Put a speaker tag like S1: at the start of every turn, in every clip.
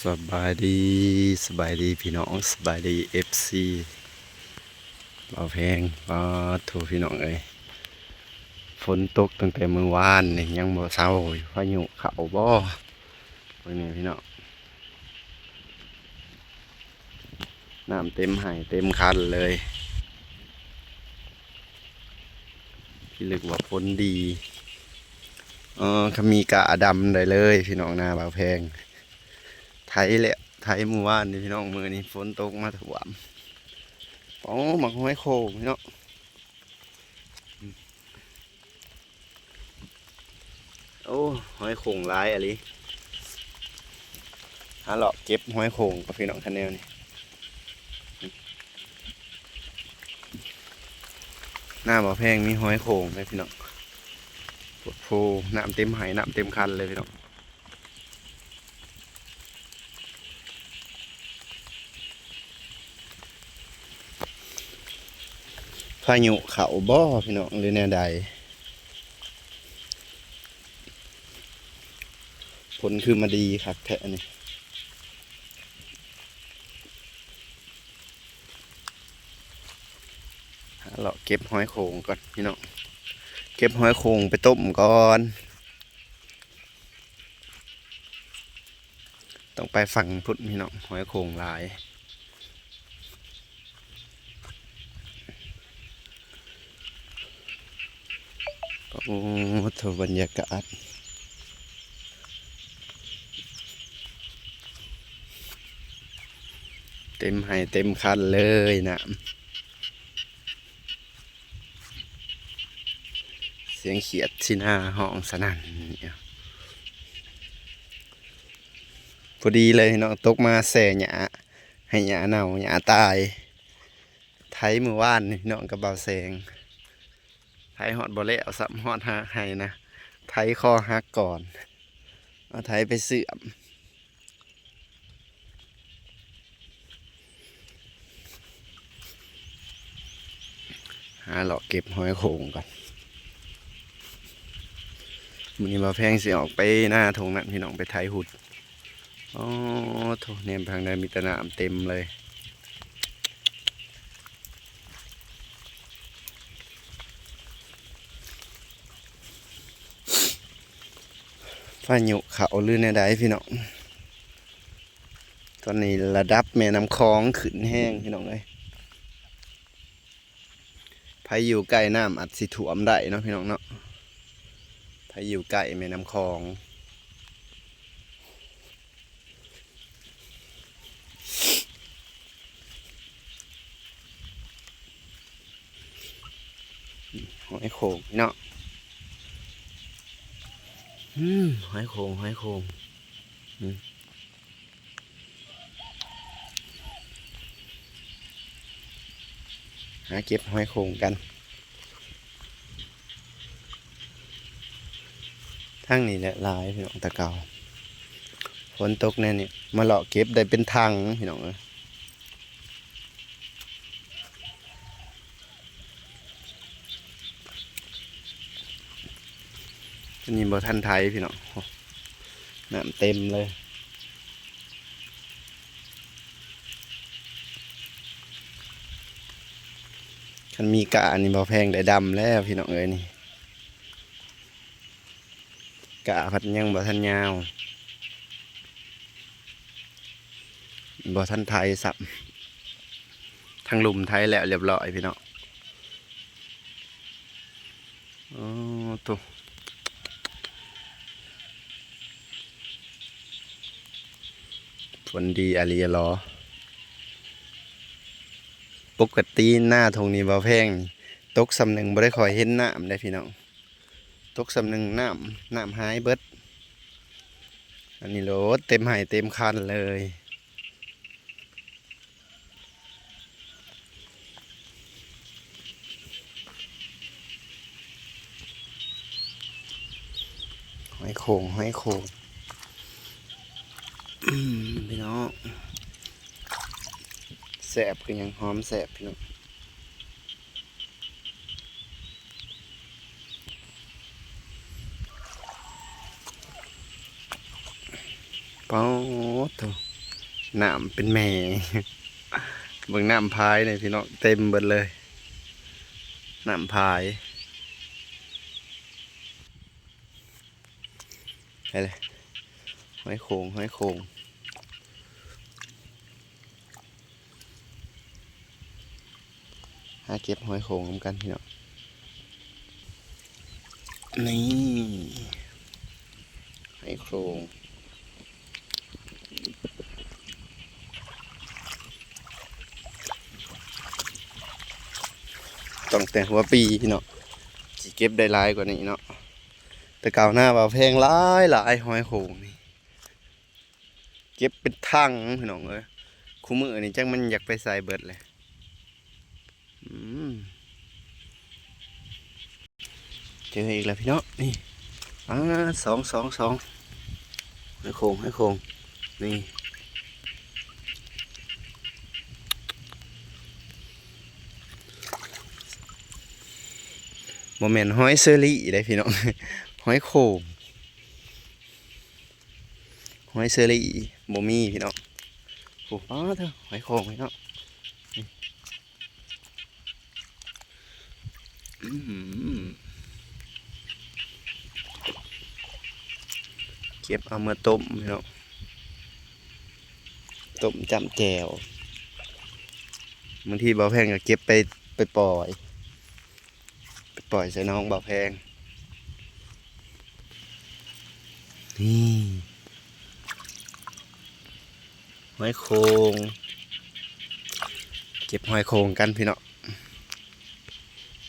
S1: สบายดีสบายดีพี่น้องสบายดีFC เบาเพลงก็ถูกพี่น้องเลยฝนตกตั้งแต่เมื่อวานนี่ยังบ่เศร้าอยู่พายุเข้าบ่วันนี้พี่น้องน้ำเต็มไหเต็มคันเลยพี่ลึกว่าฝนดีเขามีกะดำได้เลยพี่น้องนาเบาเพลงไทยแหละไทยเมื่อวานนี่พี่น้องมือนี้ฝนตกมาถ่วมป๋องหมักห้อยโคงพี่น้องโอ้ห้อยโขงร้ายอะไรหาเลาะเก็บห้อยโขงกับพี่น้องคันแนวนี่หน้าบ่อแพงมีห้อยโขงเลยพี่น้องปวดโพน้ำเต็มไหน้ำเต็มคันเลยพี่น้องพายุเขาบ่พี่น้องหรือแนวใดผลคือมาดีครับแท้นี่หาเลาะเก็บห้อยโขงก่อนพี่น้องเก็บห้อยโขงไปต้มก่อนต้องไปฝั่งพุทธพี่น้องห้อยโขงหลายโอ้โถบรรยากาศเต็มไหเต็มคันเลยนะเสียงเขียดที่หน้าห้องสนั่นเนี่ยพอดีเลยเนาะตกมาแส่หยาให้หยาเน่าหยาตายไถมือว่านนี่เนาะกับเบาแสงไถหอดบ่แล้วสับหอดหาให้นะไถคอหักก่อนเอาไถไปเสื่อมหาเลาะเก็บหอยโข่งก่อนมื้อนี้บ่แพงสิออกไปหน้าทงนั้นพี่น้องไปไถหุดอ๋อโถเนี่ยทางใดมีแต่น้ำเต็มเลยพายุเขาลื่นในใดพี่น้องตอนนี้ระดับแม่น้ำคลองขึ้นแห้งพี่น้องเลยพายุใกล้น้ำอาจสิท่วมได้เนาะพี่น้องเนาะพายุใกล้แม่น้ำคลองหอยโข่งเนาะหอยโข่งหอยโข่งหาเก็บหอยโข่งกันทั้งนี้แหละลายพี่น้องตะเกาฝนตกแน่นี่มาเลาะเก็บได้เป็นทางพี่น้องเลยนี่บ่ทันไทยพี่น้องน้ำเต็มเลยคันมีกะนี่บ่แพงได้ดำแล้วพี่น้องเอ้ยนี่กะพัดยังบ่ทันยาวบ่ทันไทยสับทางลุมไทยแล้วเรียบร้อยพี่น้องอ๋อตัวฝนดีอารีรอปกติหน้าทงนี้บ่แพงตกสำหนึ่งบ่ได้คอยเห็นน้ำได้พี่น้องตกสำหนึ่งน้ำหายเบิดอันนี้รถเต็มไหเต็มคันเลยหอยโข่งหอยโข่งพี่น้องแสบคือยังหอมแสบพี่น้องเป้าตัว น้ำเป็นแม่ เบิ่งน้ำพายเนี่ยพี่น้องเต็มเบิดเลยน้ำพายอะไรหอยโขงหอยโขงหาเก็บหอยโขงกันพี่น้องนี่หอยโขงต้องแต่หัวปีพี่น้องสิเก็บได้หลายกว่านี้เนาะแต่เก่าหน้าว่าแพงหลายหลายหอยโขงนี่เก็บเป็นทั้งพี่น้องเอ้ยคู่มือนี่จังมันอยากไปใส่เบิดเลยอืมเจออีกแล้วพี่น้องนี่สองหอยโขงหอยโขงนี่โมเมนต์หอยเซอรี่ได้พี่น้อง หอยโขงหอยเซอรี่โมมี่พี่น้องโอ้โหเถอะหอยโขงพี่น้องอื้อหือเก็บเอามาต้มพี่น้องต้มจำแจ่วบางทีบ่าวแพงก็เก็บไปปล่อยใส่น้องบ่าวแพงนี่หอยโขงเก็บหอยโขงกันพี่น้อง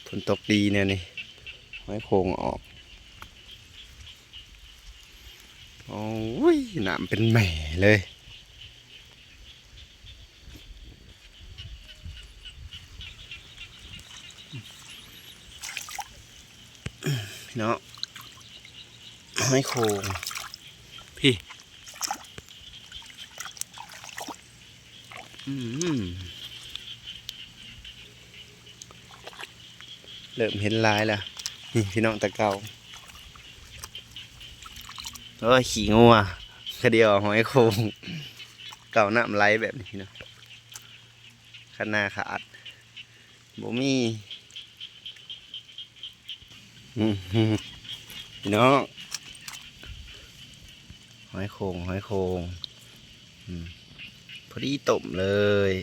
S1: ฝนตกดีเนี่ยนี่หอยโขงออกโอ้ยน้ำเป็นแหม่เลยพี่น้องหอยโขงพี่เริ่มเห็นลายแล้วนี่พี่น้องตะเกาโอ้ยขี่งัวกระเดียวหอยโขงเก่าน้ำไหลแบบนี้เนาะขนาขาดบ่มีพี่น้องหอยโขงพอดีต้มเลย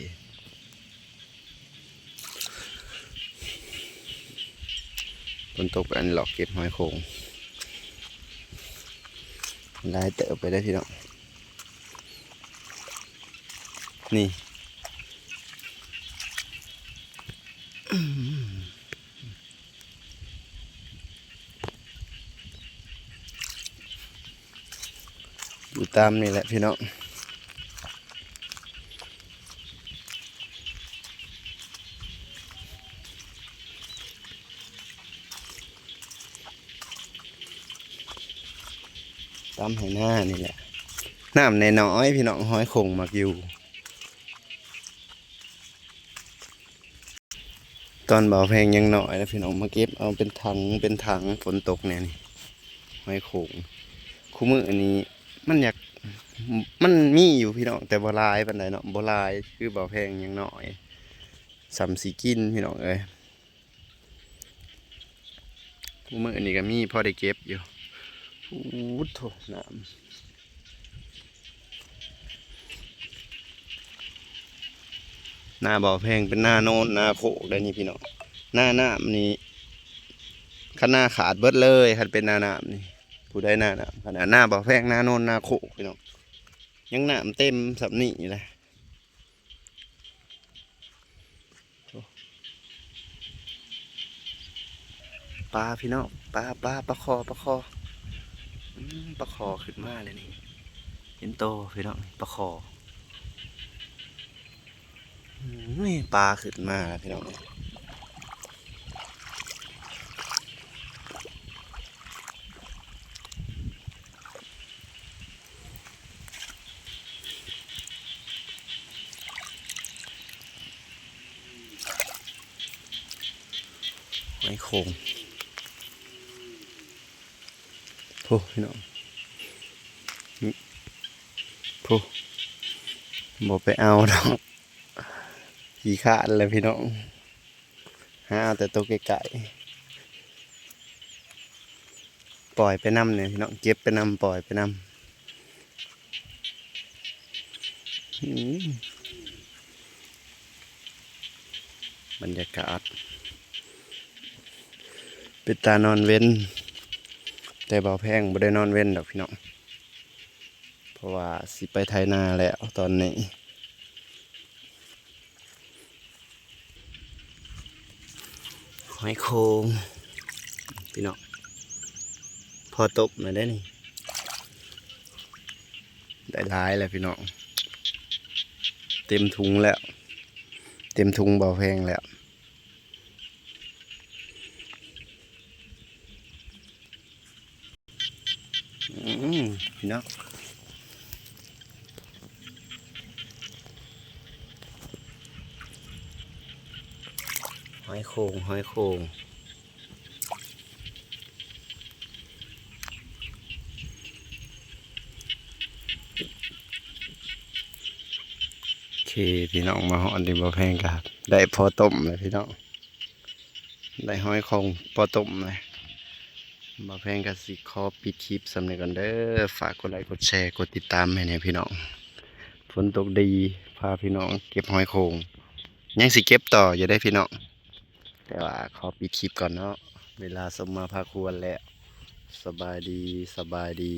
S1: ฝนตกอันหลอกเก็บหอยโขงได้เติบไปได้พี่น้องนี่อยู่ตามนี่แหละพี่น้องตามให้หน้านี่แหละน้ำในน้อยพี่น้องหอยโขงมักอยู่ตอนเบาแพงยังหน่อยแล้วพี่น้องมาเก็บเอาเป็นถังฝนตกเนี่ยนี่หอยโขงคู่มืออันนี้มันอยากมันมีอยู่พี่น้องแต่บ่หลายปานใดเนาะบ่หลายคือเบาแพงยังหน่อยสำสีกินพี่น้องเอ้ยคู่มืออันนี้ก็มีพอได้เก็บอยู่อู้โถน้ำหน้าบ่อแพงเป็นหน้าโน้นหน้าโขกได้นี่พี่น้องหน้าน้ำนี่ข้าหน้าขาดเบิดเลยคันเป็นหน้าน้ำนี่ผู้ได้หน้าน้ำขนาดหน้าบ่อแพงหน้าโน้นหน้าโขกพี่น้องยังน้ำเต็มสับนี่เลยปลาพี่น้องปลาปลาคอปลาคอขึ้นมาเลยนี่เห็นโตพี่น้องปลาคอนี่ปลาขึ้นมาพี่น้องหอยโขงโอ้พี่น้องโอ้ บ่ไปเอาดอกขี้ขลาดเลยพี่น้องหาเอาแต่ตัวไกลๆปล่อยไปนำเนี่ยพี่น้องเก็บไปนำปล่อยไปนำอืมบรรยากาศเป็นตานอนเว้นแต่เบาแพงบ่ได้นอนเว้นดอกพี่น้องเพราะว่าสิไปไถนาแล้วตอนนี้หอยโคงพี่น้องพอตบมาได้นี่ได้หลายแล้วพี่น้องเต็มถุงแล้วเต็มถุงเบาแพงแล้วพี่น้องหอยโคงหอยโคงโอเคพี่น้องมาหอนดิบ่แพงครับได้พอต้มเลยพี่น้องได้หอยโคงพอต้มเลยบ่แพงก็สิขอปิดคลิปสำเร็จก่อนเด้อฝากกดไลค์กดแชร์กดติดตามให้แน่พี่น้องฝนตกดีพาพี่น้องเก็บหอยโคงยังสิเก็บต่ออยู่ได้พี่น้องแต่ว่าขอปิดคลิปก่อนเนาะเวลาสมมาพาควรแล้วสบายดีสบายดี